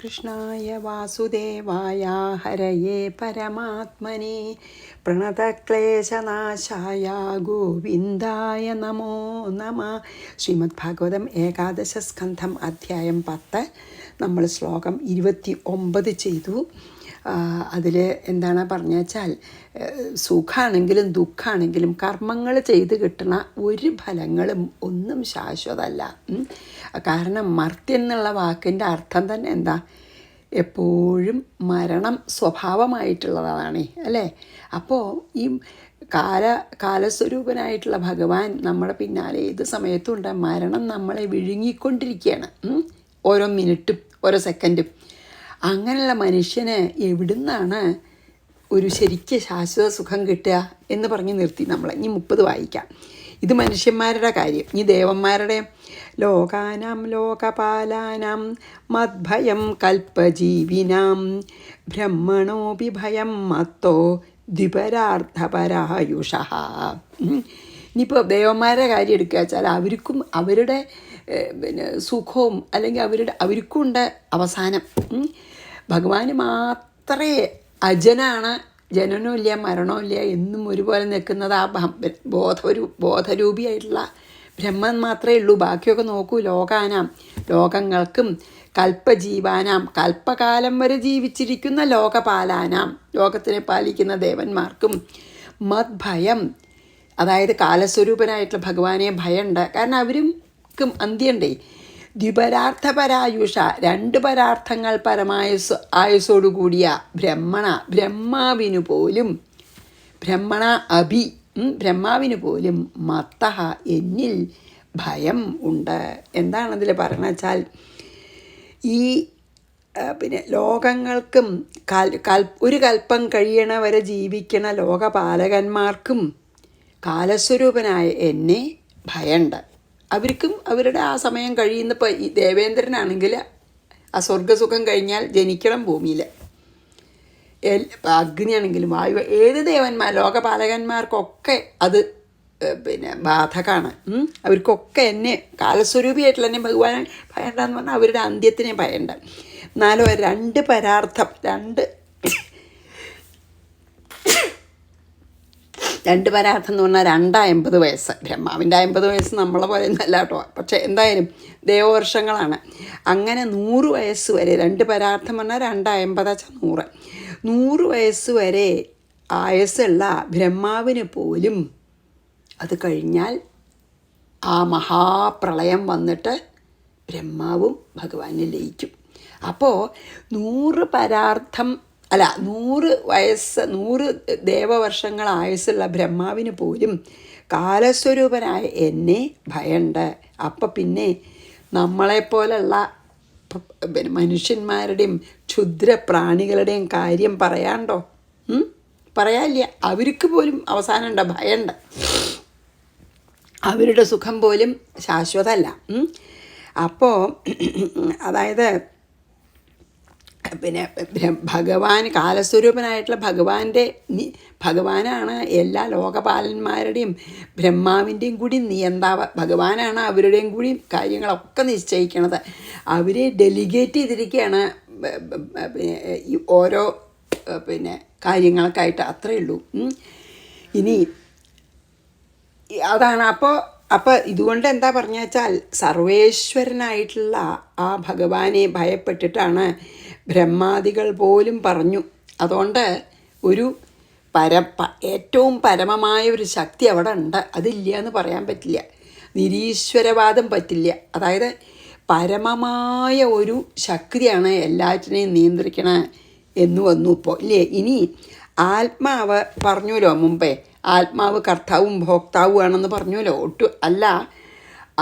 കൃഷ്ണായ വാസുദേവായ ഹരയേ പരമാത്മനെ പ്രണതക്ലേശനാശായ ഗോവിന്ദായ നമോ നമ. ശ്രീമദ് ഭാഗവതം ഏകാദശ സ്കന്ധം അധ്യായം 10 നമ്മൾ ശ്ലോകം 29 ചെയ്തു. അതിൽ എന്താണ് പറഞ്ഞു വെച്ചാൽ, സുഖമാണെങ്കിലും ദുഃഖമാണെങ്കിലും കർമ്മങ്ങൾ ചെയ്ത് കിട്ടുന്ന ഒരു ഫലങ്ങളും ഒന്നും ശാശ്വതമല്ല. കാരണം മർത്യൻ എന്നുള്ള വാക്കിൻ്റെ അർത്ഥം തന്നെ എന്താ? എപ്പോഴും മരണം സ്വഭാവമായിട്ടുള്ളതാണ് അല്ലേ? അപ്പോൾ ഈ കാലസ്വരൂപനായിട്ടുള്ള ഭഗവാൻ നമ്മുടെ പിന്നാലെ ഏത് സമയത്തും ഉണ്ട്. മരണം നമ്മളെ വിഴുങ്ങിക്കൊണ്ടിരിക്കുകയാണ്, ഓരോ മിനിറ്റും ഓരോ സെക്കൻഡും. അങ്ങനെയുള്ള മനുഷ്യന് എവിടുന്നാണ് ഒരു ശരിക്ക് ശാശ്വത സുഖം കിട്ടുക എന്ന് പറഞ്ഞ് നിർത്തി നമ്മൾ. ഇനി 30 വായിക്കാം. ഇത് മനുഷ്യന്മാരുടെ കാര്യം. ഇനി ദേവന്മാരുടെ ലോകാനാം ലോകപാലാനാം മദ്ഭയം കൽപ്പജീവിനാം ബ്രഹ്മണോപി ഭയം മത്തോ ദ്വിപരാർത്ഥപരായുഷ. ഇനിയിപ്പോൾ ദേവന്മാരുടെ കാര്യം എടുക്കുക വെച്ചാൽ അവർക്കും അവരുടെ സുഖവും അല്ലെങ്കിൽ അവർക്കും ഉണ്ട് അവസാനം. ഭഗവാന് മാത്രമേ അജനാണ്, ജനനമില്ല മരണമില്ല എന്നും ഒരുപോലെ നിൽക്കുന്നത് ആ ബോധരൂപിയായിട്ടുള്ള ബ്രഹ്മൻ മാത്രമേ ഉള്ളൂ. ബാക്കിയൊക്കെ നോക്കൂ. ലോകാനാം ലോകങ്ങൾക്കും കൽപ്പജീവാനാം കൽപ്പകാലം വരെ ജീവിച്ചിരിക്കുന്ന ലോകപാലാനാം ലോകത്തിനെ പാലിക്കുന്ന ദേവന്മാർക്കും മദ്ഭയം, അതായത് കാലസ്വരൂപനായിട്ടുള്ള ഭഗവാനെ ഭയമുണ്ട്. കാരണം അവർക്കും അന്ത്യണ്ടേ. ദ്വിപരാർത്ഥപരായുഷ, 2 പരാർത്ഥങ്ങൾ ആയുസ്സോടുകൂടിയ ബ്രഹ്മാവിനു പോലും ബ്രഹ്മാവിന് പോലും മത്തഹ എന്നിൽ ഭയം ഉണ്ട്. എന്താണതിൽ പറയണ വെച്ചാൽ, ഈ ലോകങ്ങൾക്കും ഒരു കൽപ്പം കഴിയണ വരെ ജീവിക്കണ ലോകപാലകന്മാർക്കും കാലസ്വരൂപനായ എന്നെ ഭയമുണ്ട്. അവർക്കും അവരുടെ ആ സമയം കഴിയുന്ന. ഇപ്പോൾ ഈ ദേവേന്ദ്രനാണെങ്കിൽ ആ സ്വർഗസുഖം കഴിഞ്ഞാൽ ജനിക്കണം ഭൂമിയിൽ. അഗ്നിയാണെങ്കിലും വായു, ഏത് ലോകപാലകന്മാർക്കൊക്കെ അത് ബാധകമാണ്. അവർക്കൊക്കെ എന്നെ കാലസ്വരൂപിയായിട്ടുള്ള എന്നെ ഭഗവാൻ ഭയണ്ടെന്ന് പറഞ്ഞാൽ അവരുടെ അന്ത്യത്തിനെ ഭയണ്ട. എന്നാലും 2 പരാർത്ഥം, 2 പരാർത്ഥം എന്ന് പറഞ്ഞാൽ 250 വയസ്സ്. ബ്രഹ്മാവിൻ്റെ 50 വയസ്സ് നമ്മളെ പോലെ ഒന്നല്ല കേട്ടോ. പക്ഷേ എന്തായാലും ദേവവർഷങ്ങളാണ്. അങ്ങനെ 100 വയസ്സ് വരെ 2 പരാർത്ഥം പറഞ്ഞാൽ 250 100 വയസ്സ് വരെ ആയുസ്സുള്ള ബ്രഹ്മാവിന് പോലും അത് കഴിഞ്ഞാൽ ആ മഹാപ്രളയം വന്നിട്ട് ബ്രഹ്മാവും ഭഗവാനെ ലയിക്കും. അപ്പോൾ 100 വയസ്സ് 100 ദേവവർഷങ്ങൾ ആയുസ്സുള്ള ബ്രഹ്മാവിന് പോലും കാലസ്വരൂപനായ എന്നെ ഭയമുണ്ട്. അപ്പം പിന്നെ നമ്മളെപ്പോലുള്ള മനുഷ്യന്മാരുടെയും ക്ഷുദ്രപ്രാണികളുടെയും കാര്യം പറയാണ്ടോ? പറയാനില്ല. അവർക്ക് പോലും അവസാനമുണ്ട്, ഭയമുണ്ട്. അവരുടെ സുഖം പോലും ശാശ്വതമല്ല. അപ്പോൾ അതായത് ഭഗവാൻ കാലസ്വരൂപനായിട്ടുള്ള ഭഗവാനാണ് എല്ലാ ലോകപാലന്മാരുടെയും ബ്രഹ്മാവിൻ്റെയും കൂടി നിയന്താവ്. ഭഗവാനാണ് അവരുടെയും കൂടി കാര്യങ്ങളൊക്കെ നിശ്ചയിക്കണത്. അവരെ ഡെലിഗേറ്റ് ചെയ്തിരിക്കുകയാണ് ഓരോ കാര്യങ്ങൾക്കായിട്ട്. അത്രയേ ഉള്ളൂ. ഇനി അതാണ്. അപ്പോൾ ഇതുകൊണ്ട് എന്താ പറഞ്ഞു വെച്ചാൽ, സർവേശ്വരനായിട്ടുള്ള ആ ഭഗവാനെ ഭയപ്പെട്ടിട്ടാണ് ബ്രഹ്മാദികൾ പോലും പറഞ്ഞു. അതുകൊണ്ട് ഒരു ഏറ്റവും പരമമായ ഒരു ശക്തി അവിടെ ഉണ്ട്. അതില്ല എന്ന് പറയാൻ പറ്റില്ല. നിരീശ്വരവാദം പറ്റില്ല. അതായത് പരമമായ ഒരു ശക്തിയാണ് എല്ലാറ്റിനെയും നിയന്ത്രിക്കണ എന്ന് വന്നു ഇപ്പോൾ ഇല്ലേ. ഇനി ആത്മാവ് പറഞ്ഞല്ലോ മുമ്പേ, ആത്മാവ് കർത്താവും ഭോക്താവും ആണെന്ന് പറഞ്ഞല്ലോ. അല്ല,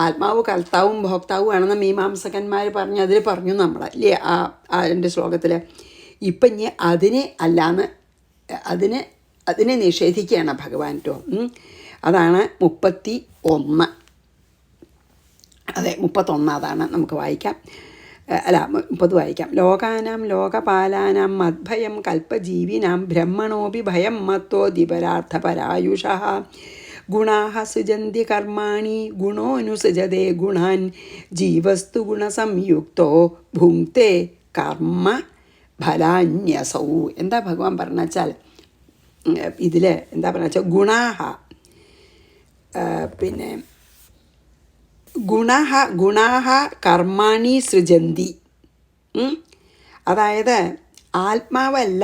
ആത്മാവ് കർത്താവും ഭോക്താവും ആണെന്ന് മീമാംസകന്മാർ അതിൽ പറഞ്ഞു നമ്മൾ അല്ലേ അതിൻ്റെ ശ്ലോകത്തിൽ. ഇപ്പം ഇനി അതിനെ അല്ലാന്ന് അതിനെ നിഷേധിക്കുകയാണ് ഭഗവാൻ കേട്ടോ. അതാണ് 31. അതെ 31. അതാണ്. നമുക്ക് വായിക്കാം. 30 വായിക്കാം. ലോകാനാം ലോകപാലാനാം മദ്ഭയം കൽപ്പജീവിനാം ബ്രഹ്മണോപി ഭയം മത്തോ ദ്വിപരാർത്ഥപരായുഷ. ഗുണാഃ സൃജന്തി കർമാണി ഗുണോനുസൃജതേ ഗുണാൻ ജീവസ്തു ഗുണസംയുക്തോ ഭുങ്ക്തേ കർമ്മ ഫലാന്യസൗ. എന്താ ഭഗവാൻ പറഞ്ഞ വെച്ചാൽ ഇതിൽ എന്താ പറഞ്ഞ വെച്ചാൽ പിന്നെ ഗുണാഹ കർമാണി സൃജന്തി. അതായത് ആത്മാവല്ല,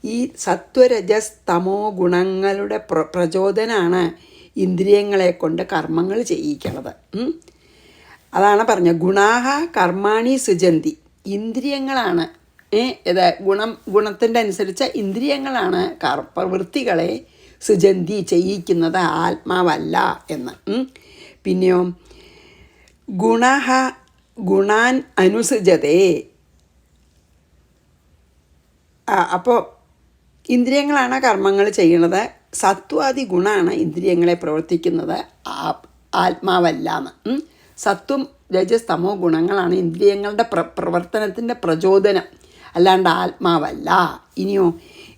ഈ സത്വരജസ് തമോ ഗുണങ്ങളുടെ പ്രചോദനമാണ് ഇന്ദ്രിയങ്ങളെ കൊണ്ട് കർമ്മങ്ങൾ ചെയ്യിക്കണത്. അതാണ് പറഞ്ഞത്, ഗുണാഹ കർമാണി സൃജന്തി. ഇന്ദ്രിയങ്ങളാണ് ഗുണത്തിൻ്റെ അനുസരിച്ച് ഇന്ദ്രിയങ്ങളാണ് പ്രവൃത്തികളെ സൃജന്തി ചെയ്യിക്കുന്നത്, ആത്മാവല്ല എന്ന്. പിന്നെയോ ഗുണാൻ അനുസൃജതേ. അപ്പോൾ ഇന്ദ്രിയങ്ങളാണ് കർമ്മങ്ങൾ ചെയ്യണത്, സത്വാദി ഗുണമാണ് ഇന്ദ്രിയങ്ങളെ പ്രവർത്തിക്കുന്നത്, ആത്മാവല്ല എന്ന്. സത്വം രജസ് തമോ ഗുണങ്ങളാണ് ഇന്ദ്രിയങ്ങളുടെ പ്രവർത്തനത്തിൻ്റെ പ്രചോദനം, അല്ലാണ്ട് ആത്മാവല്ല.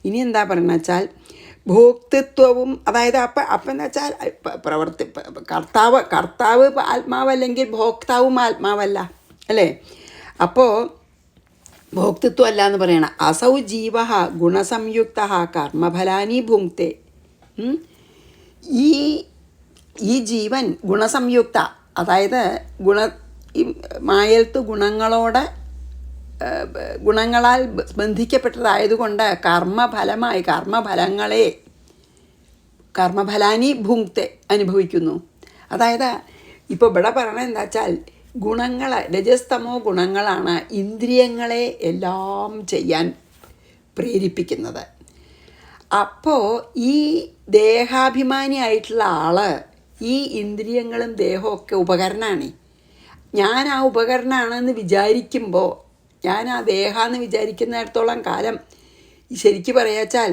ഇനി എന്താ പറയുന്നത് വെച്ചാൽ ഭോക്തൃത്വവും, അതായത് അപ്പം എന്ന് വെച്ചാൽ കർത്താവ് ആത്മാവല്ലെങ്കിൽ ഭോക്താവും ആത്മാവല്ല അല്ലേ? അപ്പോൾ ഭോക്തൃത്വം അല്ല എന്ന് പറയണം. അസൗ ജീവ ഗുണസംയുക്ത കർമ്മഫലാനി ഭുങ്ക്തെ. ഈ ജീവൻ ഗുണസംയുക്ത, അതായത് ഈ മായൽത്ത് ഗുണങ്ങളാൽ ബന്ധിക്കപ്പെട്ടതായതുകൊണ്ട് കർമ്മഫലാനി ഭുങ്ക്തെ അനുഭവിക്കുന്നു. അതായത് ഇപ്പോൾ ഇവിടെ പറയണത് എന്താ വെച്ചാൽ രജസ്തമോ ഗുണങ്ങളാണ് ഇന്ദ്രിയങ്ങളെ എല്ലാം ചെയ്യാൻ പ്രേരിപ്പിക്കുന്നത്. അപ്പോൾ ഈ ദേഹാഭിമാനിയായിട്ടുള്ള ആള് ഈ ഇന്ദ്രിയങ്ങളും ദേഹമൊക്കെ ഉപകരണമാണ്. ഞാൻ ആ ഉപകരണമാണെന്ന് വിചാരിക്കുമ്പോൾ, ഞാൻ ആ ദേഹമെന്ന് വിചാരിക്കുന്നിടത്തോളം കാലം ശരിക്ക് പറയാച്ചാൽ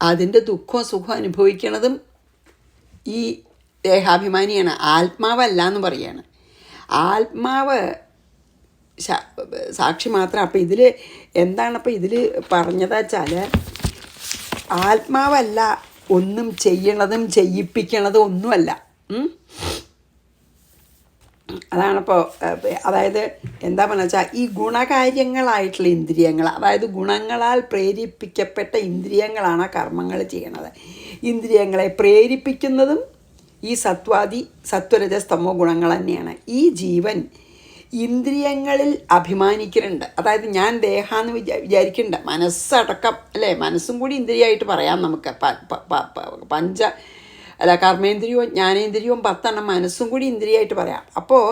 അതിൻ്റെ ദുഃഖവും സുഖവും അനുഭവിക്കണതും ഈ ദേഹാഭിമാനിയാണ്, ആത്മാവല്ല എന്ന് പറയാണ്. ആത്മാവ് സാക്ഷി മാത്രം. അപ്പം ഇതിൽ എന്താണ് ഇതിൽ പറഞ്ഞത് വെച്ചാൽ ആത്മാവല്ല ഒന്നും ചെയ്യണതും ചെയ്യിപ്പിക്കണതും ഒന്നുമല്ല. അതാണിപ്പോൾ അതായത് എന്താ പറഞ്ഞ വെച്ചാൽ ഈ ഗുണകാര്യങ്ങളായിട്ടുള്ള ഇന്ദ്രിയങ്ങൾ, അതായത് ഗുണങ്ങളാൽ പ്രേരിപ്പിക്കപ്പെട്ട ഇന്ദ്രിയങ്ങളാണ് കർമ്മങ്ങൾ ചെയ്യണത്. ഇന്ദ്രിയങ്ങളെ പ്രേരിപ്പിക്കുന്നതും ഈ സത്വരജസ്തമോ ഗുണങ്ങൾ തന്നെയാണ്. ഈ ജീവൻ ഇന്ദ്രിയങ്ങളിൽ അഭിമാനിക്കുന്നുണ്ട്. അതായത് ഞാൻ ദേഹാന്ന് വിചാരിക്കുന്നുണ്ട്, മനസ്സടക്കം അല്ലേ, മനസ്സും കൂടി ഇന്ദ്രിയമായിട്ട് പറയാം നമുക്ക്. കർമ്മേന്ദ്രിയവും ജ്ഞാനേന്ദ്രിയവും 10 മനസ്സും കൂടി ഇന്ദ്രിയമായിട്ട് പറയാം. അപ്പോൾ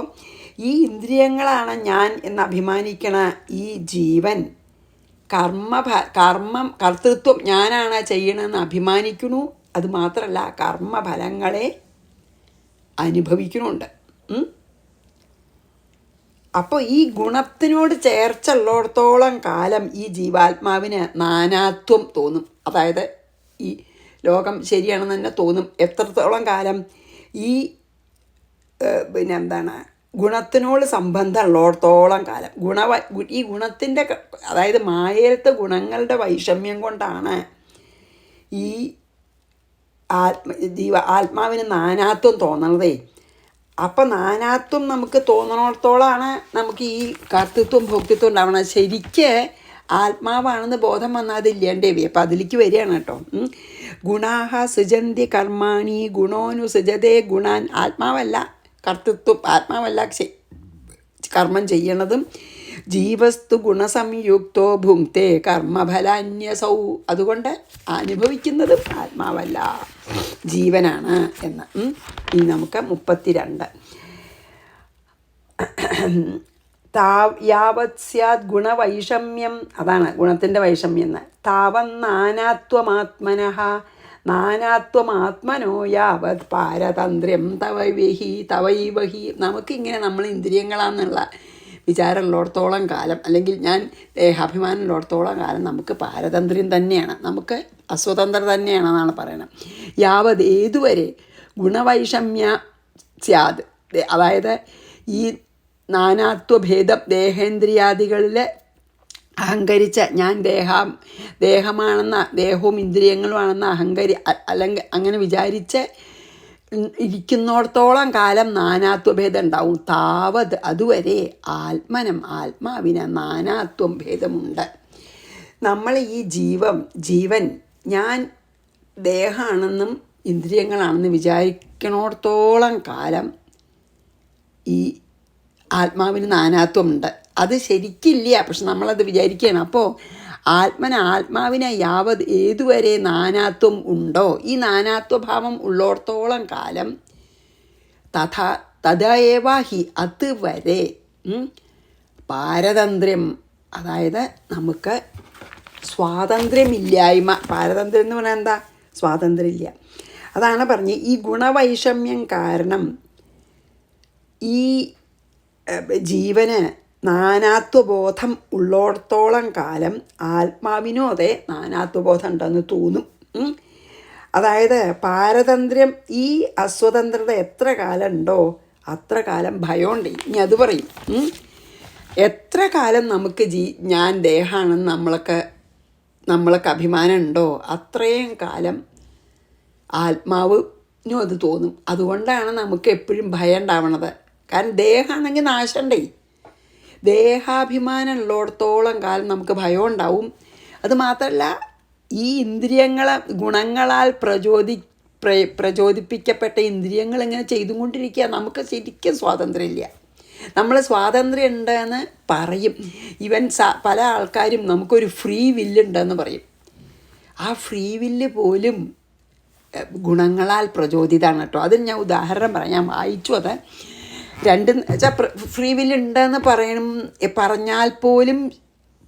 ഈ ഇന്ദ്രിയങ്ങളാണ് ഞാൻ എന്ന് അഭിമാനിക്കണ ഈ ജീവൻ കർത്തൃത്വം ഞാനാണ് ചെയ്യണമെന്ന് അഭിമാനിക്കണു. അതുമാത്രമല്ല കർമ്മഫലങ്ങളെ അനുഭവിക്കണുണ്ട്. അപ്പോൾ ഈ ഗുണത്തിനോട് ചേർച്ചുള്ളിടത്തോളം കാലം ഈ ജീവാത്മാവിന് നാനാത്വം തോന്നും. അതായത് ഈ ലോകം ശരിയാണെന്ന് തന്നെ തോന്നും. എത്രത്തോളം കാലം ഈ ഗുണത്തിനോട് സംബന്ധം ഉള്ളിടത്തോളം കാലം ഈ ഗുണത്തിൻ്റെ, അതായത് മായയിലത്തെ ഗുണങ്ങളുടെ വൈഷമ്യം കൊണ്ടാണ് ഈ ആത്മാവിന് നാനാത്വം തോന്നണതേ. അപ്പം നാനാത്വം നമുക്ക് തോന്നണത്തോളാണ് നമുക്ക് ഈ കർത്തൃത്വം ഭോക്തൃത്വം ഉണ്ടാവണം. ശരിക്ക് ആത്മാവാണെന്ന് ബോധം വന്നാൽ അതില്ലേണ്ടേവി. അപ്പം അതിലേക്ക് വരികയാണ് കേട്ടോ. ഗുണാഹ സൃജന്തി കർമാണി ഗുണോനുസൃജതേ ഗുണാൻ. ആത്മാവല്ല കർത്തൃത്വം, ആത്മാവല്ല കർമ്മം ചെയ്യണതും. ജീവസ്തു ഗുണസംയുക്തോ ഭുങ്ക്തേ കർമ്മഫലാന്യസൗ. അതുകൊണ്ട് അനുഭവിക്കുന്നതും ആത്മാവല്ല, ജീവനാണ് എന്ന്. ഇനി നമുക്ക് 32. യാവത് സ്യാത് ഗുണവൈഷമ്യം, അതാണ് ഗുണത്തിൻ്റെ വൈഷമ്യം എന്ന്. താവത് നാനാത്വമാത്മനോ യാവത് പാരതന്ത്ര്യം തവൈവഹി. നമുക്കിങ്ങനെ നമ്മൾ ഇന്ദ്രിയങ്ങളാന്നുള്ള വിചാരമുള്ളിടത്തോളം കാലം, അല്ലെങ്കിൽ ഞാൻ ദേഹാഭിമാനമുള്ളിടത്തോളം കാലം നമുക്ക് പാരതന്ത്ര്യം തന്നെയാണ്, നമുക്ക് അസ്വതന്ത്രം തന്നെയാണെന്നാണ് പറയണത്. യാവത് ഏതുവരെ ഗുണവൈഷമ്യ സ്യാത്, അതായത് ഈ നാനാത്വഭേദം ദേഹേന്ദ്രിയാദികളിൽ അഹങ്കരിച്ച ഞാൻ ദേഹമാണെന്ന ദേഹവും ഇന്ദ്രിയങ്ങളുമാണെന്ന അല്ലെങ്കിൽ അങ്ങനെ വിചാരിച്ച് ഇരിക്കുന്നിടത്തോളം കാലം നാനാത്വഭേദം ഉണ്ടാവും. താവത് അതുവരെ ആത്മാവിന് നാനാത്വം ഭേദമുണ്ട്. നമ്മൾ ഈ ജീവൻ ഞാൻ ദേഹമാണെന്നും ഇന്ദ്രിയങ്ങളാണെന്ന് വിചാരിക്കണോടത്തോളം കാലം ഈ ആത്മാവിന് നാനാത്വമുണ്ട്. അത് ശരിക്കില്ല, പക്ഷെ നമ്മളത് വിചാരിക്കുകയാണ്. അപ്പോൾ ആത്മാവിനെ ഏതുവരെ നാനാത്വം ഉണ്ടോ, ഈ നാനാത്വഭാവം ഉള്ളിടത്തോളം കാലം തഥയേവാഹി അതുവരെ പാരതന്ത്ര്യം, അതായത് നമുക്ക് സ്വാതന്ത്ര്യമില്ലായ്മ. പാരതന്ത്ര്യം എന്ന് പറഞ്ഞാൽ എന്താ? സ്വാതന്ത്ര്യമില്ല. അതാണ് പറഞ്ഞ് ഈ ഗുണവൈഷമ്യം കാരണം ഈ ജീവന് നാനാത്വബോധം ഉള്ളിടത്തോളം കാലം ആത്മാവിനും അതേ നാനാത്വബോധം ഉണ്ടെന്ന് തോന്നും. അതായത് പാരതന്ത്ര്യം, ഈ അസ്വതന്ത്രത എത്ര കാലം ഉണ്ടോ അത്ര കാലം ഭയമുണ്ട്. ഇനി അത് പറയും, എത്ര കാലം നമുക്ക് ഞാൻ ദേഹമാണെന്ന് നമ്മൾക്ക് അഭിമാനം ഉണ്ടോ അത്രയും കാലം ആത്മാവിനും അത് തോന്നും. അതുകൊണ്ടാണ് നമുക്ക് എപ്പോഴും ഭയം ഉണ്ടാവണത്. കാരണം ദേഹമാണെങ്കിൽ നാശമുണ്ടേ. ദേഹാഭിമാനം ഉള്ളിടത്തോളം കാലം നമുക്ക് ഭയം ഉണ്ടാവും. അത് മാത്രമല്ല, ഈ ഗുണങ്ങളാൽ പ്രചോദിപ്പിക്കപ്പെട്ട ഇന്ദ്രിയങ്ങൾ ഇങ്ങനെ ചെയ്തുകൊണ്ടിരിക്കുക. നമുക്ക് ശരിക്കും സ്വാതന്ത്ര്യമില്ല. നമ്മൾ സ്വാതന്ത്ര്യം ഉണ്ടെന്ന് പറയും. പല ആൾക്കാരും നമുക്കൊരു ഫ്രീ വില്ലുണ്ടെന്ന് പറയും. ആ ഫ്രീ വില്ല് പോലും ഗുണങ്ങളാൽ പ്രചോദിതമാണ് കേട്ടോ. അതിന് ഞാൻ ഉദാഹരണം പറയാം. ഞാൻ വായിച്ചു അത്. ഫ്രീ വില്ലുണ്ടെന്ന് പറഞ്ഞാൽ പോലും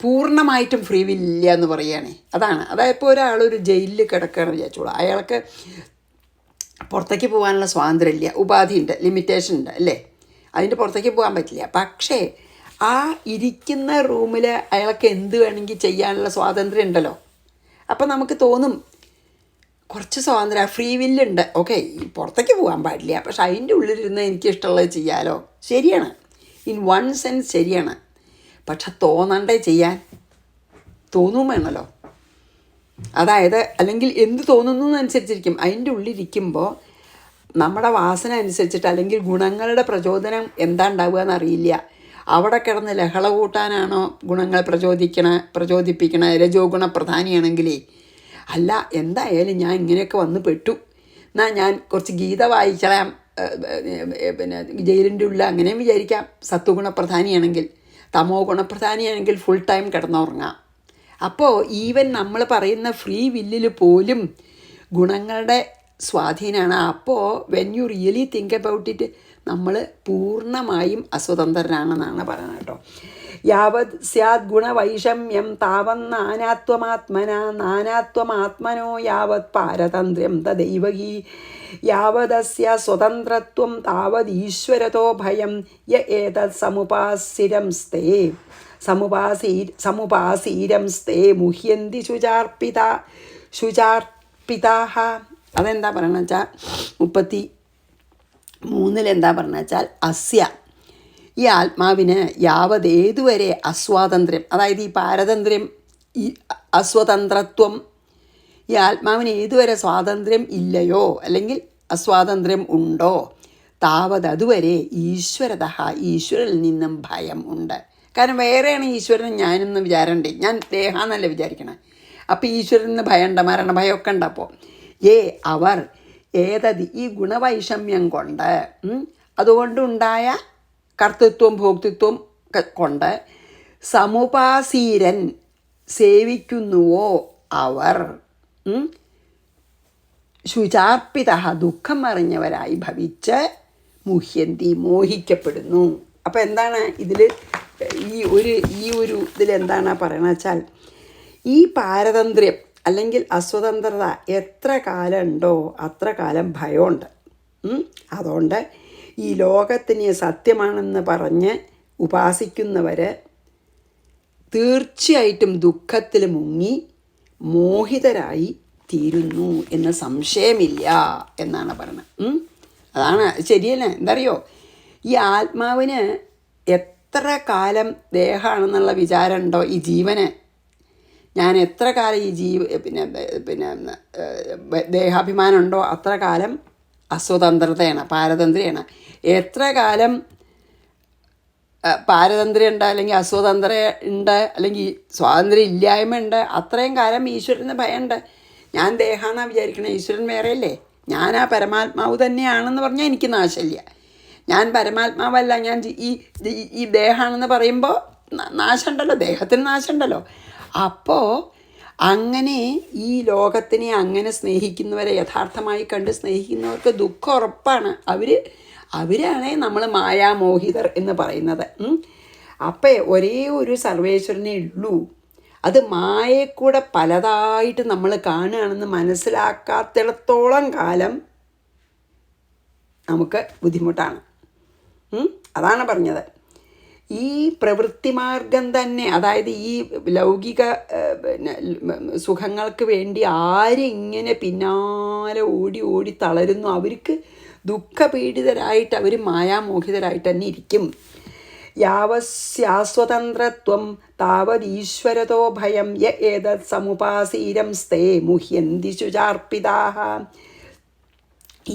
പൂർണ്ണമായിട്ടും ഫ്രീ വില്ലില്ല എന്ന് പറയുകയാണേ. അതായത് ഇപ്പോൾ ഒരാളൊരു ജയിലിൽ കിടക്കുകയാണെന്ന് വിചാരിച്ചോളൂ. അയാൾക്ക് പുറത്തേക്ക് പോകാനുള്ള സ്വാതന്ത്ര്യമില്ല, ഉപാധിയുണ്ട്, ലിമിറ്റേഷൻ ഉണ്ട് അല്ലേ. അതിൻ്റെ പുറത്തേക്ക് പോകാൻ പറ്റില്ല. പക്ഷേ ആ ഇരിക്കുന്ന റൂമിൽ അയാൾക്ക് എന്ത് വേണമെങ്കിൽ ചെയ്യാനുള്ള സ്വാതന്ത്ര്യം ഉണ്ടല്ലോ. അപ്പം നമുക്ക് തോന്നും കുറച്ച് സ്വാതന്ത്ര്യം, ഫ്രീ വില്ലുണ്ട്. ഓക്കെ, പുറത്തേക്ക് പോകാൻ പാടില്ല, പക്ഷെ അതിൻ്റെ ഉള്ളിലിരുന്ന് എനിക്കിഷ്ടമുള്ളത് ചെയ്യാമല്ലോ. ശരിയാണ്, ഇൻ വൺ സെൻസ് ശരിയാണ്. പക്ഷെ തോന്നണ്ടേ ചെയ്യാൻ? തോന്നും വേണമല്ലോ. അതായത് അല്ലെങ്കിൽ എന്ത് തോന്നുന്നു എന്നനുസരിച്ചിരിക്കും. അതിൻ്റെ ഉള്ളിലിരിക്കുമ്പോൾ നമ്മുടെ വാസന അനുസരിച്ചിട്ട്, അല്ലെങ്കിൽ ഗുണങ്ങളുടെ പ്രചോദനം എന്താ ഉണ്ടാവുക എന്നറിയില്ല. അവിടെ കിടന്ന് ലഹള കൂട്ടാനാണോ ഗുണങ്ങൾ പ്രചോദിപ്പിക്കണ രജോ ഗുണപ്രധാനിയാണെങ്കിലേ അല്ല, എന്തായാലും ഞാൻ ഇങ്ങനെയൊക്കെ വന്ന് പെട്ടു, എന്നാൽ ഞാൻ കുറച്ച് ഗീത വായിക്കണം, ജയിലിൻ്റെ ഉള്ളിൽ അങ്ങനെയും വിചാരിക്കാം. സത്വഗുണപ്രധാനിയാണെങ്കിൽ, തമോ ഗുണപ്രധാനിയാണെങ്കിൽ ഫുൾ ടൈം കിടന്നുറങ്ങാം. അപ്പോൾ ഈവൻ നമ്മൾ പറയുന്ന ഫ്രീ വില്ലിൽ പോലും ഗുണങ്ങളുടെ സ്വാധീനമാണ്. അപ്പോൾ when you really think about it, നമ്മൾ പൂർണ്ണമായും അസ്വതന്ത്രരാണെന്നാണ് പറയുന്നത് കേട്ടോ. യാവത് സ്യാത് ഗുണവൈഷമ്യം താവത് നാനാത്വമാത്മനോ യാവത് പാരതന്ത്ര്യം തദൈവ ഹി യാവദസ്യ സ്വതന്ത്രത്വം താവത് ഈശ്വരതോ ഭയം യ ഏതത് സമുപാസീരംസ്തേ മുഹ്യന്തി ശുചാർപ്പിതാഹ. അതെന്താ പറയണ വെച്ചാൽ 33 എന്താ പറഞ്ഞ വെച്ചാൽ, അസ്യ ഈ ആത്മാവിന് ഏതുവരെ അസ്വാതന്ത്ര്യം, അതായത് ഈ പാരതന്ത്ര്യം, ഈ അസ്വതന്ത്രത്വം, ഈ ആത്മാവിന് ഏതുവരെ സ്വാതന്ത്ര്യം ഇല്ലയോ അല്ലെങ്കിൽ അസ്വാതന്ത്ര്യം ഉണ്ടോ, താവത് അതുവരെ ഈശ്വരിൽ നിന്നും ഭയം ഉണ്ട്. കാരണം വേറെയാണ് ഈശ്വരൻ ഞാനെന്ന് വിചാരണ്ടേ. ഞാൻ ദേഹാന്നല്ല വിചാരിക്കണേ. അപ്പോൾ ഈശ്വരൻ നിന്ന് ഭയമുണ്ട്, മരണഭയമൊക്കെ ഉണ്ട്. അപ്പോൾ അവർ ഏതത് ഈ ഗുണവൈഷമ്യം കൊണ്ട്, അതുകൊണ്ടുണ്ടായ കർത്തൃത്വം ഭോക്തൃത്വം കൊണ്ട് സമുപാസീരൻ സേവിക്കുന്നുവോ അവർ ശുചാർപ്പിത ദുഃഖം അറിഞ്ഞവരായി ഭവിച്ച് മുഹ്യന്തി മോഹിക്കപ്പെടുന്നു. അപ്പോൾ എന്താണ് ഇതിൽ ഈ ഒരു ഇതിലെന്താണ് പറയണ വെച്ചാൽ, ഈ പാരതന്ത്ര്യം അല്ലെങ്കിൽ അസ്വതന്ത്രത എത്ര കാലം ഉണ്ടോ അത്ര കാലം ഭയമുണ്ട്. അതുകൊണ്ട് ഈ ലോകത്തിന് സത്യമാണെന്ന് പറഞ്ഞ് ഉപാസിക്കുന്നവർ തീർച്ചയായിട്ടും ദുഃഖത്തിൽ മുങ്ങി മോഹിതരായി തീരുന്നു എന്ന് സംശയമില്ല എന്നാണ് പറയുന്നത്. അതാണ് ശരിയല്ലേ. എന്തറിയോ, ഈ ആത്മാവിന് എത്ര കാലം ദേഹമാണെന്നുള്ള വിചാരം ഉണ്ടോ ഈ ജീവന്, ഞാൻ എത്ര കാലം ഈ പിന്നെ ദേഹാഭിമാനം ഉണ്ടോ അത്ര കാലം അസ്വതന്ത്രതയാണ്, പാരതന്ത്ര്യമാണ്. എത്ര കാലം പാരതന്ത്ര്യം ഉണ്ട്, അല്ലെങ്കിൽ അസ്വതന്ത്രം ഉണ്ട്, അല്ലെങ്കിൽ സ്വാതന്ത്ര്യം ഇല്ലായ്മ ഉണ്ട്, അത്രയും കാലം ഈശ്വരന് ഭയമുണ്ട്. ഞാൻ ദേഹാന്നാണ് വിചാരിക്കണേ, ഈശ്വരൻ വേറെയല്ലേ. ഞാൻ ആ പരമാത്മാവ് തന്നെയാണെന്ന് പറഞ്ഞാൽ എനിക്ക് നാശമില്ല. ഞാൻ പരമാത്മാവല്ല, ഞാൻ ഈ ദേഹമാണെന്ന് പറയുമ്പോൾ നാശമുണ്ടല്ലോ, ദേഹത്തിന് നാശമുണ്ടല്ലോ. അപ്പോൾ അങ്ങനെ ഈ ലോകത്തിനെ അങ്ങനെ സ്നേഹിക്കുന്നവരെ യഥാർത്ഥമായി കണ്ട് സ്നേഹിക്കുന്നവർക്ക് ദുഃഖം ഉറപ്പാണ്. അവരാണേ നമ്മൾ മായാമോഹിതർ എന്ന് പറയുന്നത്. അപ്പം ഒരേ ഒരു സർവേശ്വരനേ ഉള്ളൂ. അത് മായക്കൂടെ പലതായിട്ട് നമ്മൾ കാണുകയാണെന്ന് മനസ്സിലാക്കാത്തിടത്തോളം കാലം നമുക്ക് ബുദ്ധിമുട്ടാണ്. അതാണ് പറഞ്ഞത്. ഈ പ്രവൃത്തിമാർഗം തന്നെ, അതായത് ഈ ലൗകിക സുഖങ്ങൾക്ക് വേണ്ടി ആരിങ്ങനെ പിന്നാലെ ഓടി ഓടി തളരുന്നു, അവർക്ക് ദുഃഖപീഡിതരായിട്ട് അവർ മായാമോഹിതരായിട്ട് തന്നെ ഇരിക്കും. യാവസ്യാസ്വതന്ത്രത്വം താവതീശ്വരതോ ഭയം യ ഏതത് സമുപാസീരം സ്തേ മുഹ്യന്തി ശുചാർപ്പിതാഹ.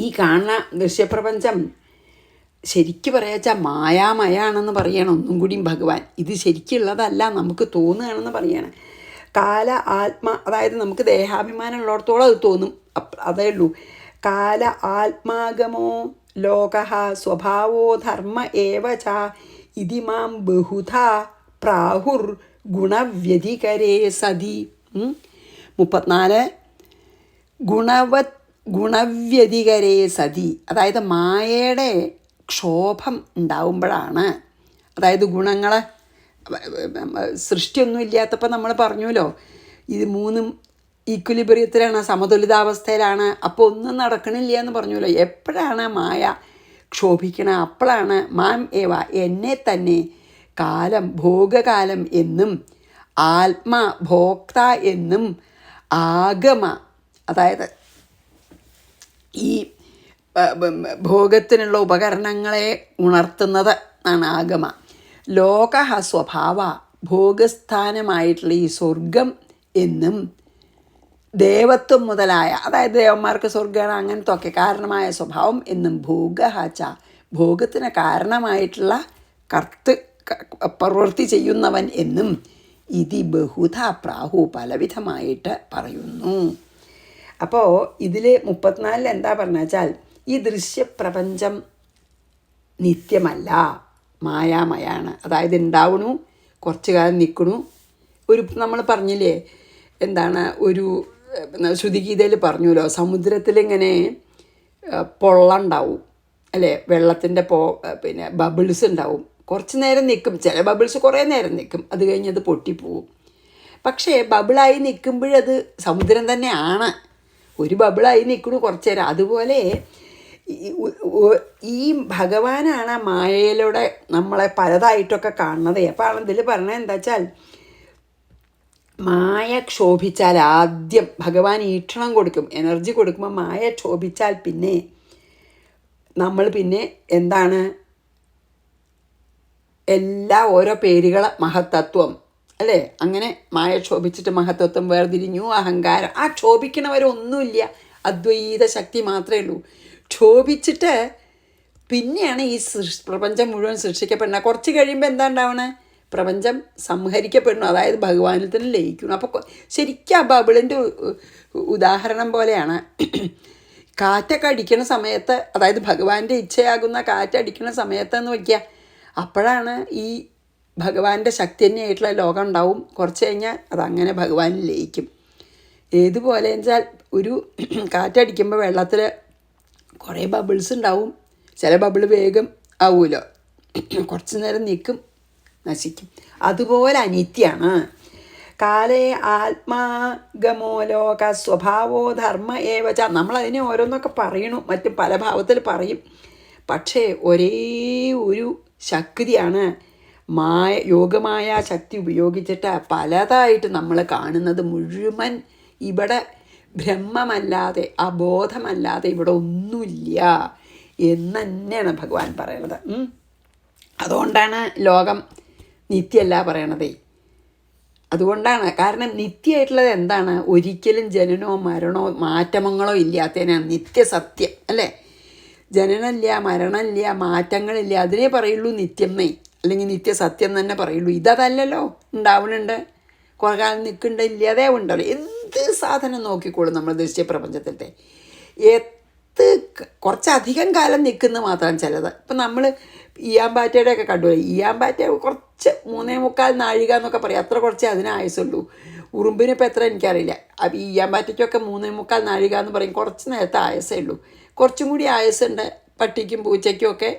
ഈ കാണുന്ന ദൃശ്യപ്രപഞ്ചം ശരിക്കും പറയാച്ചാൽ മായാമയാണെന്ന് പറയണം ഒന്നും കൂടിയും ഭഗവാൻ. ഇത് ശരിക്കുള്ളതല്ല, നമുക്ക് തോന്നുകയാണെന്ന് പറയണം. കാല ആത്മ, അതായത് നമുക്ക് ദേഹാഭിമാനം ഉള്ളിടത്തോളം അത് തോന്നും, അതേ ഉള്ളൂ. കാല ആത്മാഗമോ ലോക സ്വഭാവോ ധർമ്മ ഏവ ച ഇതി മാം ബഹുധാ പ്രാഹുർ ഗുണവ്യതികരേ സതി. 34 ഗുണവ്യതികരേ സതി, അതായത് മായയുടെ ക്ഷോഭം ഉണ്ടാവുമ്പോഴാണ്, അതായത് ഗുണങ്ങൾ സൃഷ്ടിയൊന്നും ഇല്ലാത്തപ്പോൾ നമ്മൾ പറഞ്ഞല്ലോ ഇത് മൂന്നും ഈക്വലിബ്രിയത്തിലാണ്, സമതുലിതാവസ്ഥയിലാണ്. അപ്പോൾ ഒന്നും നടക്കണില്ല എന്ന് പറഞ്ഞല്ലോ. എപ്പോഴാണ് മായ ക്ഷോഭിക്കണ, അപ്പോഴാണ് മാം ഏവ എന്നെ തന്നെ കാലം ഭോഗകാലം എന്നും ആത്മാ ഭോക്ത എന്നും ആഗമ, അതായത് ഈ ഭോഗത്തിനുള്ള ഉപകരണങ്ങളെ ഉണർത്തുന്നത് ആണ് ആഗമ. ലോക സ്വഭാവ, ഭോഗസ്ഥാനമായിട്ടുള്ള ഈ സ്വർഗം എന്നും ദേവത്വം മുതലായ, അതായത് ദേവന്മാർക്ക് സ്വർഗമാണ് അങ്ങനത്തെ ഒക്കെ കാരണമായ സ്വഭാവം എന്നും ഭോഗഹാച്ച, ഭോഗത്തിന് കാരണമായിട്ടുള്ള പ്രവൃത്തി ചെയ്യുന്നവൻ എന്നും ഇതി ബഹുധ പ്രാഹു പലവിധമായിട്ട് പറയുന്നു. അപ്പോൾ ഇതിൽ 34 എന്താ പറഞ്ഞു വെച്ചാൽ ഈ ദൃശ്യപ്രപഞ്ചം നിത്യമല്ല, മായാമയാണ്. അതായത് ഉണ്ടാവണു, കുറച്ചു കാലം നിൽക്കണു. നമ്മൾ പറഞ്ഞില്ലേ എന്താണ്, ഒരു ശ്രുതിഗീതയിൽ പറഞ്ഞുല്ലോ, സമുദ്രത്തിലിങ്ങനെ പൊള്ളുണ്ടാവും അല്ലേ, വെള്ളത്തിൻ്റെ ബബിൾസ് ഉണ്ടാവും. കുറച്ച് നേരം നിൽക്കും, ചില ബബിൾസ് കുറേ നേരം നിൽക്കും, അത് കഴിഞ്ഞ് അത് പൊട്ടിപ്പോവും. പക്ഷേ ബബിളായി നിൽക്കുമ്പോഴത് സമുദ്രം തന്നെയാണ്. ഒരു ബബിളായി നിൽക്കണു കുറച്ച് നേരം. അതുപോലെ ഈ ഭഗവാനാണ് മായയിലൂടെ നമ്മളെ പലതായിട്ടൊക്കെ കാണുന്നത്. അപ്പോൾ ഇതിൽ പറഞ്ഞത് എന്താ വെച്ചാൽ, മായ ക്ഷോഭിച്ചാൽ ആദ്യം ഭഗവാൻ ഈക്ഷണം കൊടുക്കും, എനർജി കൊടുക്കുമ്പോൾ മായ ക്ഷോഭിച്ചാൽ പിന്നെ നമ്മൾ പിന്നെ എന്താണ്, എല്ലാ ഓരോ പേരുകൾ, മഹത്തത്വം അല്ലേ, അങ്ങനെ മായ ക്ഷോഭിച്ചിട്ട് മഹത്തത്വം വേർതിരിഞ്ഞു, അഹങ്കാരം. ആ ക്ഷോഭിക്കണവരൊന്നുമില്ല, അദ്വൈത ശക്തി മാത്രമേ ഉള്ളൂ. ക്ഷോഭിച്ചിട്ട് പിന്നെയാണ് ഈ പ്രപഞ്ചം മുഴുവൻ സൃഷ്ടിക്കപ്പെടുന്നത്. കുറച്ച് കഴിയുമ്പോൾ എന്താ ഉണ്ടാവണേ, പ്രപഞ്ചം സംഹരിക്കപ്പെടുന്നു, അതായത് ഭഗവാനിൽ തന്നെ ലയിക്കുന്നു. അപ്പോൾ ശരിക്കും ആ ബബിളിൻ്റെ ഉദാഹരണം പോലെയാണ്. കാറ്റൊക്കെ അടിക്കുന്ന സമയത്ത്, അതായത് ഭഗവാന്റെ ഇച്ഛയാകുന്ന കാറ്റടിക്കുന്ന സമയത്തെന്ന് വയ്ക്കുക, അപ്പോഴാണ് ഈ ഭഗവാന്റെ ശക്തി തന്നെയായിട്ടുള്ള ലോകം ഉണ്ടാവും. കുറച്ച് കഴിഞ്ഞാൽ അതങ്ങനെ ഭഗവാനിൽ ലയിക്കും. ഏതുപോലെ വെച്ചാൽ ഒരു കാറ്റടിക്കുമ്പോൾ വെള്ളത്തിൽ കുറേ ബബിൾസ് ഉണ്ടാവും, ചില ബബിൾ വേഗം ആവുമല്ലോ, കുറച്ച് നേരം നിൽക്കും, നശിക്കും. അതുപോലെ അനിത്യമാണ്. കാലേ ആത്മാഗമോ ലോക സ്വഭാവോ ധർമ്മ ഏവച. നമ്മളതിനെ ഓരോന്നൊക്കെ പറയണു, മറ്റും പല ഭാവത്തിൽ പറയും. പക്ഷേ ഒരേ ഒരു ശക്തിയാണ് യോഗമായ ശക്തി ഉപയോഗിച്ചിട്ട് പലതായിട്ട് നമ്മൾ കാണുന്നത്. മുഴുവൻ ഇവിടെ ബ്രഹ്മമല്ലാതെ അബോധമല്ലാതെ ഇവിടെ ഒന്നുമില്ല എന്ന് തന്നെയാണ് ഭഗവാൻ പറയണത്. അതുകൊണ്ടാണ് ലോകം നിത്യമല്ല പറയണതേ. അതുകൊണ്ടാണ്, കാരണം നിത്യമായിട്ടുള്ളത് എന്താണ്, ഒരിക്കലും ജനനമോ മരണമോ മാറ്റമങ്ങളോ ഇല്ലാത്തതിനാണ് നിത്യസത്യം അല്ലേ. ജനനമില്ല, മരണമില്ല, മാറ്റങ്ങളില്ല, അതിനെ പറയുള്ളൂ നിത്യം എന്നേ, അല്ലെങ്കിൽ നിത്യസത്യം തന്നെ പറയുള്ളൂ. ഇതല്ലല്ലോ, ഉണ്ടാവുന്നുണ്ട്, കുറേ കാലം നിൽക്കുന്നുണ്ട്, ഇല്ലാതെ ഉണ്ടല്ലോ. എന്ത് സാധനം നോക്കിക്കോളും നമ്മൾ ദൃശ്യ പ്രപഞ്ചത്തിലത്തെ കുറച്ചധികം കാലം നിൽക്കുന്ന മാത്രമാണ് ചിലത്. ഇപ്പം നമ്മൾ ഈയാമ്പാറ്റയുടെയൊക്കെ കണ്ടുപോയി, ഈയാമ്പാറ്റ കുറച്ച് 3.25 നാഴിക എന്നൊക്കെ പറയും, അത്ര കുറച്ചേ അതിന് ആയുസുള്ളൂ. ഉറുമ്പിനിപ്പോൾ എത്ര എനിക്കറിയില്ല. അപ്പം ഈയാമ്പാറ്റയ്ക്കൊക്കെ 3.25 നാഴിക എന്ന് പറയും, കുറച്ച് നേരത്തെ ആയുസേ ഉള്ളൂ. കുറച്ചും കൂടി ആയുസുണ്ട് പട്ടിക്കും പൂച്ചയ്ക്കും ഒക്കെ,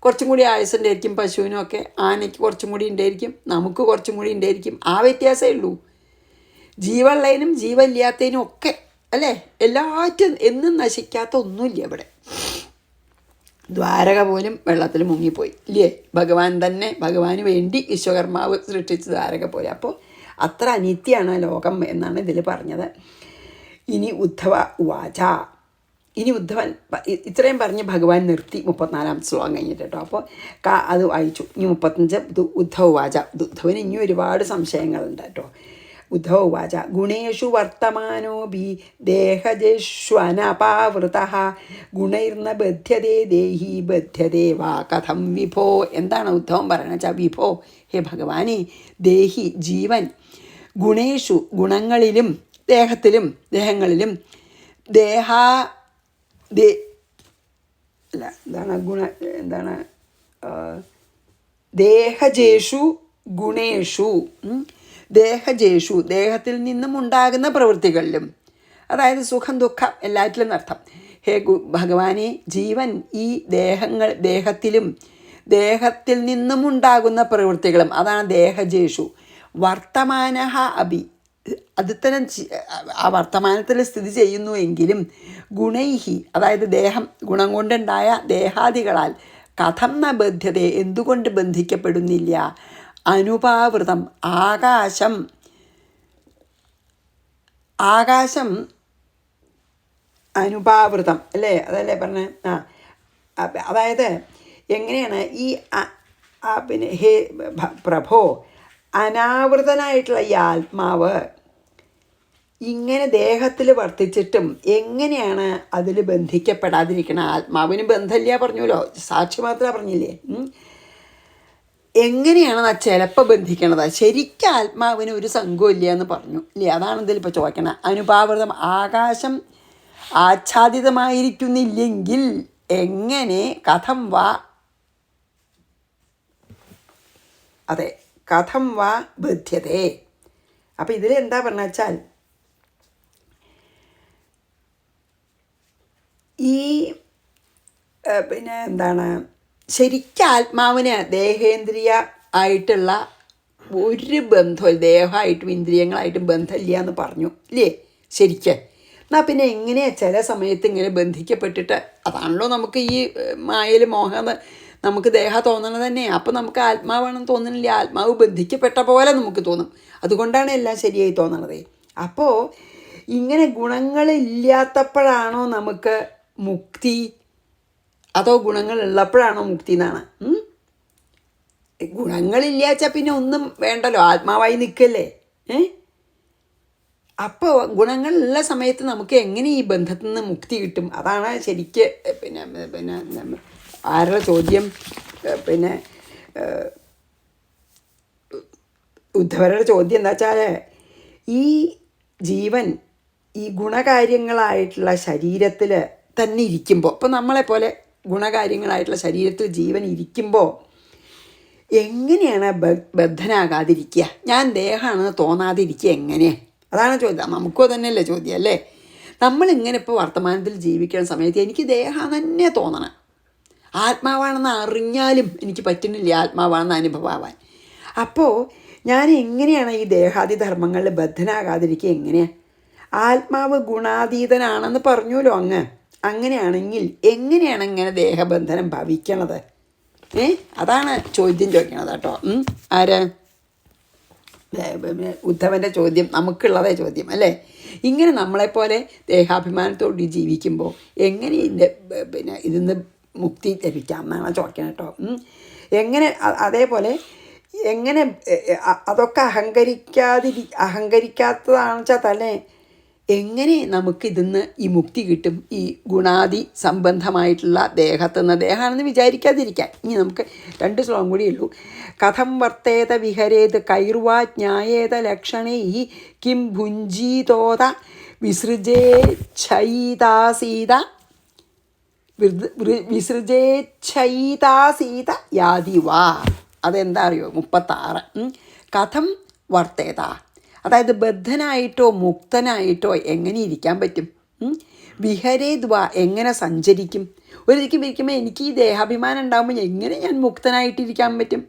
കുറച്ചും കൂടി ആയുസുണ്ടായിരിക്കും പശുവിനും ഒക്കെ, ആനയ്ക്ക് കുറച്ചും കൂടി ഉണ്ടായിരിക്കും, നമുക്ക് കുറച്ചും കൂടി ഉണ്ടായിരിക്കും. ആ വ്യത്യാസമേ ഉള്ളൂ. ജീവനുള്ളതിനും ജീവനില്ലാത്തതിനും ഒക്കെ അല്ലേ, എല്ലാറ്റും എന്നും നശിക്കാത്ത ഒന്നുമില്ല ഇവിടെ. ദ്വാരക പോലും വെള്ളത്തിൽ മുങ്ങിപ്പോയി ഇല്ലേ, ഭഗവാൻ തന്നെ, ഭഗവാന് വേണ്ടി വിശ്വകർമാവ് സൃഷ്ടിച്ച ദ്വാരക പോലെ. അപ്പോൾ അത്ര അനിത്യമാണ് ലോകം എന്നാണ് ഇതിൽ പറഞ്ഞത്. ഇനി ഉദ്ധവ ഉവാച, ഇനി ഉദ്ധവൻ ഇത്രയും പറഞ്ഞ് ഭഗവാൻ നിർത്തി 34-ാം ശ്ലോകം കഴിഞ്ഞിട്ട് കേട്ടോ. അപ്പോൾ അത് വായിച്ചു. ഇനി 35 ഉദ്ധവ ഉവാച. ഉദ്ധവന് ഇനി ഒരുപാട് സംശയങ്ങളുണ്ട് കേട്ടോ. ഉദ്ധവ ഉവാച ഗുണേഷു വർത്തമാനോപി ദേഹജേഷ്വനപാവൃതഃ ഗുണൈർന ബധ്യതേ ദേഹി ബധ്യതേ വാ കഥം വിഭോ. എന്താണ് ഉദ്ധവൻ പറയണത് വെച്ചാൽ, വിഭോ ഹേ ഭഗവാനെ, ദേഹി ജീവൻ, ഗുണേഷു ഗുണങ്ങളിലും ദേഹത്തിലും ദേഹങ്ങളിലും, ദേഹജേഷു ഗുണേഷു, ദേഹജേഷു ദേഹത്തിൽ നിന്നും ഉണ്ടാകുന്ന പ്രവൃത്തികളിലും, അതായത് സുഖം ദുഃഖം എല്ലാറ്റിലും അർത്ഥം. ഹേ ഭഗവാനെ, ജീവൻ ഈ ദേഹത്തിൽ നിന്നും ഉണ്ടാകുന്ന പ്രവൃത്തികളും, അതാണ് ദേഹജേഷു. വർത്തമാനഃ അഭി, അത് തന്നെ ആ വർത്തമാനത്തിൽ സ്ഥിതി ചെയ്യുന്നുവെങ്കിലും, ഗുണൈഹി അതായത് ദേഹം, ഗുണം കൊണ്ടുണ്ടായ ദേഹാദികളാൽ, കഥം ന ബധ്യത എന്തുകൊണ്ട് ബന്ധിക്കപ്പെടുന്നില്ല, അനുപാവൃതം ആകാശം അനുപാവൃതം അല്ലേ, അതല്ലേ പറഞ്ഞ. അതായത് എങ്ങനെയാണ് ഈ പിന്നെ ഹേ പ്രഭോ, അനാവൃതനായിട്ടുള്ള ഈ ആത്മാവ് ഇങ്ങനെ ദേഹത്തിൽ വർത്തിച്ചിട്ടും എങ്ങനെയാണ് അതിൽ ബന്ധിക്കപ്പെടാതിരിക്കണം? ആത്മാവിന് ബന്ധമില്ല പറഞ്ഞല്ലോ, സാക്ഷി മാത്രമേ പറഞ്ഞില്ലേ. എങ്ങനെയാണ് ചിലപ്പോൾ ബന്ധിക്കണത്? ശരിക്കും ആത്മാവിന് ഒരു സംഘമില്ല എന്ന് പറഞ്ഞു ഇല്ലേ, അതാണ് ഇതിലിപ്പോൾ ചോദിക്കണം. അനുപാവൃതം, ആകാശം ആച്ഛാദിതമായിരിക്കുന്നില്ലെങ്കിൽ എങ്ങനെ, കഥം വാ, അതെ, കഥം വാ ബധ്യതേ. അപ്പം ഇതിൽ എന്താ പറഞ്ഞ വെച്ചാൽ, ഈ പിന്നെ എന്താണ്, ശരിക്കും ആത്മാവിന് ദേഹേന്ദ്രിയ ആയിട്ടുള്ള ഒരു ബന്ധം, ദേഹമായിട്ടും ഇന്ദ്രിയങ്ങളായിട്ടും ബന്ധമില്ല എന്ന് പറഞ്ഞു ഇല്ലേ ശരിക്കും. എന്നാൽ പിന്നെ എങ്ങനെയാണ് ചില സമയത്ത് ഇങ്ങനെ ബന്ധിക്കപ്പെട്ടിട്ട്, അതാണല്ലോ നമുക്ക് ഈ മായയിൽ മോഹം നമുക്ക് ദേഹം തോന്നണത് തന്നെ. അപ്പോൾ നമുക്ക് ആത്മാവാണെന്ന് തോന്നുന്നില്ല, ആത്മാവ് ബന്ധിക്കപ്പെട്ട പോലെ നമുക്ക് തോന്നും. അതുകൊണ്ടാണ് എല്ലാം ശരിയായി തോന്നണത്. അപ്പോൾ ഇങ്ങനെ ഗുണങ്ങളില്ലാത്തപ്പോഴാണോ നമുക്ക് മുക്തി, അതോ ഗുണങ്ങളുള്ളപ്പോഴാണോ മുക്തി എന്നാണ്? ഗുണങ്ങളില്ലാച്ചാൽ പിന്നെ ഒന്നും വേണ്ടല്ലോ, ആത്മാവായി നിൽക്കല്ലേ. അപ്പോൾ ഗുണങ്ങളുള്ള സമയത്ത് നമുക്ക് എങ്ങനെ ഈ ബന്ധത്തിൽ നിന്ന് മുക്തി കിട്ടും? അതാണ് ശരിക്ക് പിന്നെ ആരുടെ ചോദ്യം, പിന്നെ ഉദ്ധവരുടെ ചോദ്യം എന്താ വെച്ചാൽ, ഈ ജീവൻ ഈ ഗുണകാര്യങ്ങളായിട്ടുള്ള ശരീരത്തിൽ തന്നെ ഇരിക്കുമ്പോൾ, ഇപ്പോൾ നമ്മളെപ്പോലെ ഗുണകാര്യങ്ങളായിട്ടുള്ള ശരീരത്തിൽ ജീവൻ ഇരിക്കുമ്പോൾ എങ്ങനെയാണ് ബദ്ധനാകാതിരിക്കുക? ഞാൻ ദേഹമാണെന്ന് തോന്നാതിരിക്കുക എങ്ങനെയാണ്? അതാണ് ചോദ്യം. നമുക്കോ തന്നെയല്ലേ ചോദ്യം അല്ലേ. നമ്മളിങ്ങനെ ഇപ്പോൾ വർത്തമാനത്തിൽ ജീവിക്കുന്ന സമയത്ത് എനിക്ക് ദേഹം തന്നെ തോന്നണം, ആത്മാവാണെന്ന് അറിഞ്ഞാലും എനിക്ക് പറ്റുന്നില്ല ആത്മാവാണെന്ന് അനുഭവമാവാൻ. അപ്പോൾ ഞാൻ എങ്ങനെയാണ് ഈ ദേഹാദി ധർമ്മങ്ങളിൽ ബദ്ധനാകാതിരിക്കുക? എങ്ങനെയാണ്? ആത്മാവ് ഗുണാതീതനാണെന്ന് പറഞ്ഞല്ലോ അങ്ങ്. അങ്ങനെയാണെങ്കിൽ എങ്ങനെയാണ് ഇങ്ങനെ ദേഹബന്ധനം ഭവിക്കണത്? അതാണ് ചോദ്യം ചോദിക്കണത് കേട്ടോ. ആര്? ഉദ്ധവൻ്റെ ചോദ്യം, നമുക്കുള്ളതേ ചോദ്യം അല്ലേ. ഇങ്ങനെ നമ്മളെപ്പോലെ ദേഹാഭിമാനത്തോട് ജീവിക്കുമ്പോൾ എങ്ങനെ പിന്നെ ഇതിന്ന് മുക്തി ലഭിക്കാം എന്നാണ് ചോദിക്കണം കേട്ടോ. എങ്ങനെ, അതേപോലെ എങ്ങനെ അതൊക്കെ അഹങ്കരിക്കാത്തതാണെന്ന് വെച്ചാൽ തന്നെ എങ്ങനെ നമുക്കിതിന്ന് ഈ മുക്തി കിട്ടും? ഈ ഗുണാദി സംബന്ധമായിട്ടുള്ള ദേഹത്തുനിന്ന്, ദേഹമാണെന്ന് വിചാരിക്കാതിരിക്കാൻ. ഇനി നമുക്ക് 2 ശ്ലോകം കൂടിയുള്ളൂ. കഥം വർത്തേത വിഹരേത് കൈർവാ ജ്ഞായേത ലക്ഷണൈ കിം ഭുഞ്ജീതോത വിസൃജേച്ഛൈതാസീത വിസൃജേച്ഛൈതാസീത യാതി വാ. അതെന്താ അറിയോ? 36. കഥം വർത്തേത, അതായത് ബദ്ധനായിട്ടോ മുക്തനായിട്ടോ എങ്ങനെ ഇരിക്കാൻ പറ്റും? വിഹരേദ്വാ, എങ്ങനെ സഞ്ചരിക്കും? ഒരിക്കുമ്പോൾ എനിക്ക് ഈ ദേഹാഭിമാനം ഉണ്ടാകുമ്പോൾ എങ്ങനെ ഞാൻ മുക്തനായിട്ടിരിക്കാൻ പറ്റും?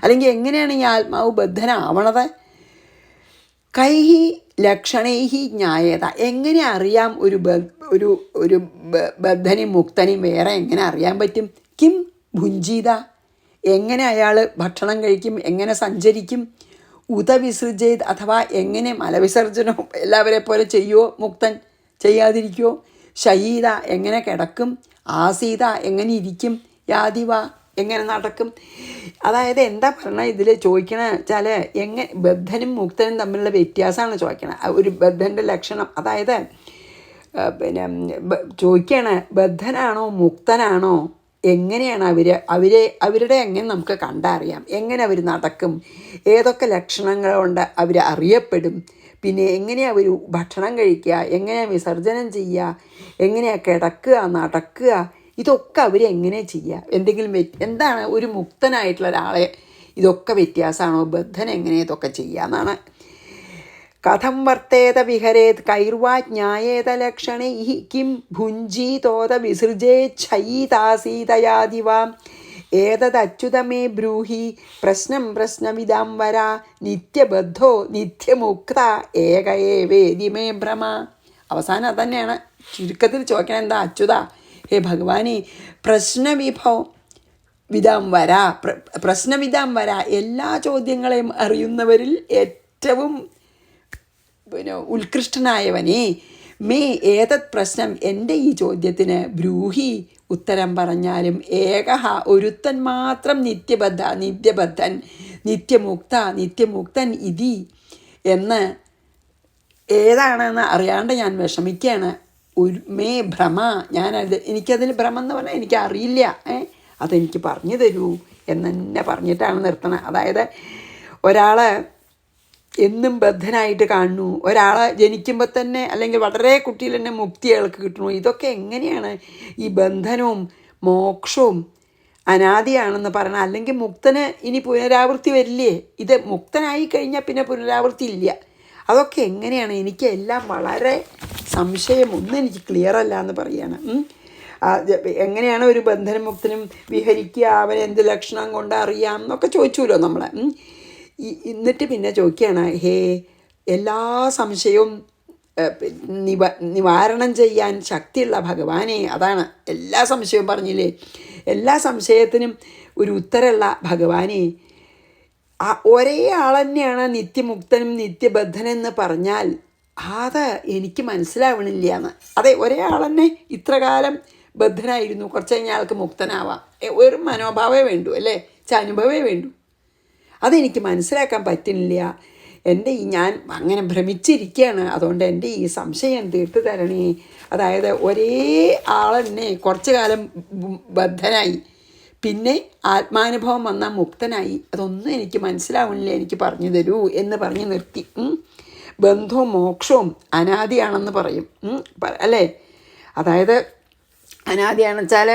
അല്ലെങ്കിൽ എങ്ങനെയാണ് ഈ ആത്മാവ് ബദ്ധനാവണത്? കൈഹി ലക്ഷണൈഹി ജ്ഞായേത, എങ്ങനെ അറിയാം ഒരു ഒരു ബദ്ധനും മുക്തനും വേറെ എങ്ങനെ അറിയാൻ പറ്റും? കിം ഭുഞ്ജീത, എങ്ങനെ അയാൾ ഭക്ഷണം കഴിക്കും, എങ്ങനെ സഞ്ചരിക്കും? ഉദവിസൃജേത്, അഥവാ എങ്ങനെ മലവിസർജനം എല്ലാവരെ പോലെ ചെയ്യുമോ മുക്തൻ? ചെയ്യാതിരിക്കുമോ? ശയീത, എങ്ങനെ കിടക്കും? ആസീത, എങ്ങനെ ഇരിക്കും? യാതിവ, എങ്ങനെ നടക്കും? അതായത് എന്താ പറഞ്ഞാൽ ഇതിൽ ചോദിക്കണ വെച്ചാൽ ബദ്ധനും മുക്തനും തമ്മിലുള്ള വ്യത്യാസമാണ് ചോദിക്കണത്. ഒരു ബദ്ധൻ്റെ ലക്ഷണം, അതായത് പിന്നെ ചോദിക്കുകയാണ്, ബദ്ധനാണോ മുക്തനാണോ, എങ്ങനെയാണ് അവരുടെ എങ്ങനെ നമുക്ക് കണ്ടറിയാം? എങ്ങനെ അവർ നടക്കും? ഏതൊക്കെ ലക്ഷണങ്ങൾ കൊണ്ട് അവർ അറിയപ്പെടും? പിന്നെ എങ്ങനെയാണ് അവർ ഭക്ഷണം കഴിക്കുക? എങ്ങനെയാണ് വിസർജനം ചെയ്യുക? എങ്ങനെയാണ് കിടക്കുക, നടക്കുക? ഇതൊക്കെ അവരെങ്ങനെ ചെയ്യുക? എന്തെങ്കിലും എന്താണ് ഒരു മുക്തനായിട്ടുള്ള ഒരാളെ ഇതൊക്കെ വ്യത്യാസമാണോ? ബദ്ധൻ എങ്ങനെ ഇതൊക്കെ ചെയ്യുക എന്നാണ്. കഥം വർത്തേത വിഹരേത് കൈർവാ ജ്ഞായേത ലക്ഷണൈ കിം ഭുഞ്ജീതോത വിസൃജേച്ഛൈതാസീതയാദിവാ ഏതദച്യുതമേ ബ്രൂഹി പ്രശ്നമിതാം വര നിത്യബദ്ധോ നിത്യമുക്ത ഏക ഏവേദി മേ ഭ്രമ. അവസാനം അതന്നെയാണ് ചുരുക്കത്തിൽ ചോദിക്കണം. എന്താ അച്യുത, ഹേ ഭഗവാനെ, പ്രശ്നവിധാം വര, എല്ലാ ചോദ്യങ്ങളെയും അറിയുന്നവരിൽ ഏറ്റവും ഉത്കൃഷ്ടനായവനെ, മേ ഏതത് പ്രശ്നം, എൻ്റെ ഈ ചോദ്യത്തിന് ബ്രൂഹി, ഉത്തരം പറഞ്ഞാലും, ഏകഹ, ഒരുത്തൻ മാത്രം, നിത്യബദ്ധൻ നിത്യമുക്തൻ ഇതി എന്ന് ഏതാണെന്ന് അറിയാണ്ട് ഞാൻ വിഷമിക്കുകയാണ്. മേ ഭ്രമ, എനിക്കതിൽ ഭ്രമം എന്ന് പറഞ്ഞാൽ എനിക്കറിയില്ല, അതെനിക്ക് പറഞ്ഞു തരൂ എന്നെ പറഞ്ഞിട്ടാണ് നിർത്തണത്. അതായത് ഒരാൾ എന്നും ബദ്ധനായിട്ട് കാണുന്നു, ഒരാളെ ജനിക്കുമ്പോൾ തന്നെ അല്ലെങ്കിൽ വളരെ കുട്ടിയിൽ തന്നെ മുക്തി അയാൾക്ക് കിട്ടുന്നു. ഇതൊക്കെ എങ്ങനെയാണ്? ഈ ബന്ധനവും മോക്ഷവും അനാദിയാണെന്ന് പറയണം. അല്ലെങ്കിൽ മുക്തന് ഇനി പുനരാവൃത്തി വരില്ലേ? ഇത് മുക്തനായി കഴിഞ്ഞാൽ പിന്നെ പുനരാവൃത്തി ഇല്ല. അതൊക്കെ എങ്ങനെയാണ്? എനിക്ക് എല്ലാം വളരെ സംശയം, ഒന്നും എനിക്ക് ക്ലിയർ അല്ല എന്ന് പറയുകയാണ്. എങ്ങനെയാണ് ഒരു ബന്ധനമുക്തനും വിഹരിക്കുക? അവൻ എന്ത് ലക്ഷണം കൊണ്ട് അറിയാം എന്നൊക്കെ ചോദിച്ചുല്ലോ നമ്മളെ. എന്നിട്ട് പിന്നെ ചോദിക്കുകയാണ്, ഹേ, എല്ലാ സംശയവും നിവാരണം ചെയ്യാൻ ശക്തിയുള്ള ഭഗവാനെ, അതാണ് എല്ലാ സംശയവും പറഞ്ഞില്ലേ, എല്ലാ സംശയത്തിനും ഒരു ഉത്തരമുള്ള ഭഗവാനെ, ഒരേ ആൾ തന്നെയാണ് നിത്യമുക്തനും നിത്യബദ്ധനെന്ന് പറഞ്ഞാൽ അത് എനിക്ക് മനസ്സിലാവണില്ല എന്ന്. അതെ, ഒരേ ആൾ തന്നെ ഇത്ര കാലം ബദ്ധനായിരുന്നു, കുറച്ച് കഴിഞ്ഞാൽ ആൾക്ക് മുക്തനാവാം. ഒരു മനോഭാവമേ വേണ്ടൂ, അല്ലേ? അനുഭവമേ വേണ്ടൂ. അതെനിക്ക് മനസ്സിലാക്കാൻ പറ്റുന്നില്ല. ഞാൻ അങ്ങനെ ഭ്രമിച്ചിരിക്കുകയാണ്. അതുകൊണ്ട് എൻ്റെ ഈ സംശയം തീർത്തു തരണേ. അതായത് ഒരേ ആൾ തന്നെ കുറച്ചു കാലം ബദ്ധനായി, പിന്നെ ആത്മാനുഭവം വന്നാൽ മുക്തനായി. അതൊന്നും എനിക്ക് മനസ്സിലാവണില്ല, എനിക്ക് പറഞ്ഞു തരൂ എന്ന് പറഞ്ഞ് നിർത്തി. ബന്ധവും മോക്ഷവും അനാദിയാണെന്ന് പറയും, അല്ലേ? അതായത് അനാദിയാണെന്ന് വെച്ചാൽ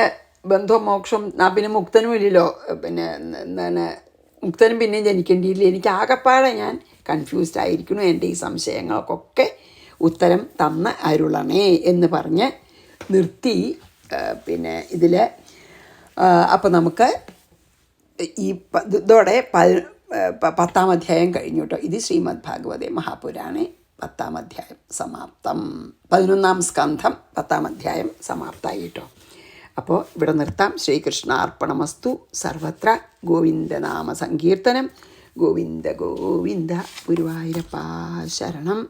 ബന്ധവും മോക്ഷം, പിന്നെ മുക്തനും ഇല്ലല്ലോ, പിന്നെ എന്താണ് മുക്തനും പിന്നെയും ജനിക്കേണ്ടിയില്ല. എനിക്ക് ആകെപ്പാടെ ഞാൻ കൺഫ്യൂസ്ഡ് ആയിരിക്കുന്നു. എൻ്റെ ഈ സംശയങ്ങൾക്കൊക്കെ ഉത്തരം തന്ന് അരുളണേ എന്ന് പറഞ്ഞ് നിർത്തി. പിന്നെ ഇതിൽ അപ്പോൾ നമുക്ക് ഈ ഇതോടെ 10-ാം അധ്യായം കഴിഞ്ഞു കേട്ടോ. ഇത് ശ്രീമദ് ഭാഗവതേ മഹാപുരാണേ 10-ാം അധ്യായം സമാപ്തം. 11-ാം സ്കന്ധം 10-ാം അധ്യായം സമാപ്തമായി കേട്ടോ. അപ്പോൾ ഇവിടെ നിർത്താം. ശ്രീകൃഷ്ണാർപ്പണമസ്തു. സർവത്ര ഗോവിന്ദനാമ സങ്കീർത്തനം. ഗോവിന്ദ ഗോവിന്ദ. ഗുരുവായൂരപ്പാ ശരണം.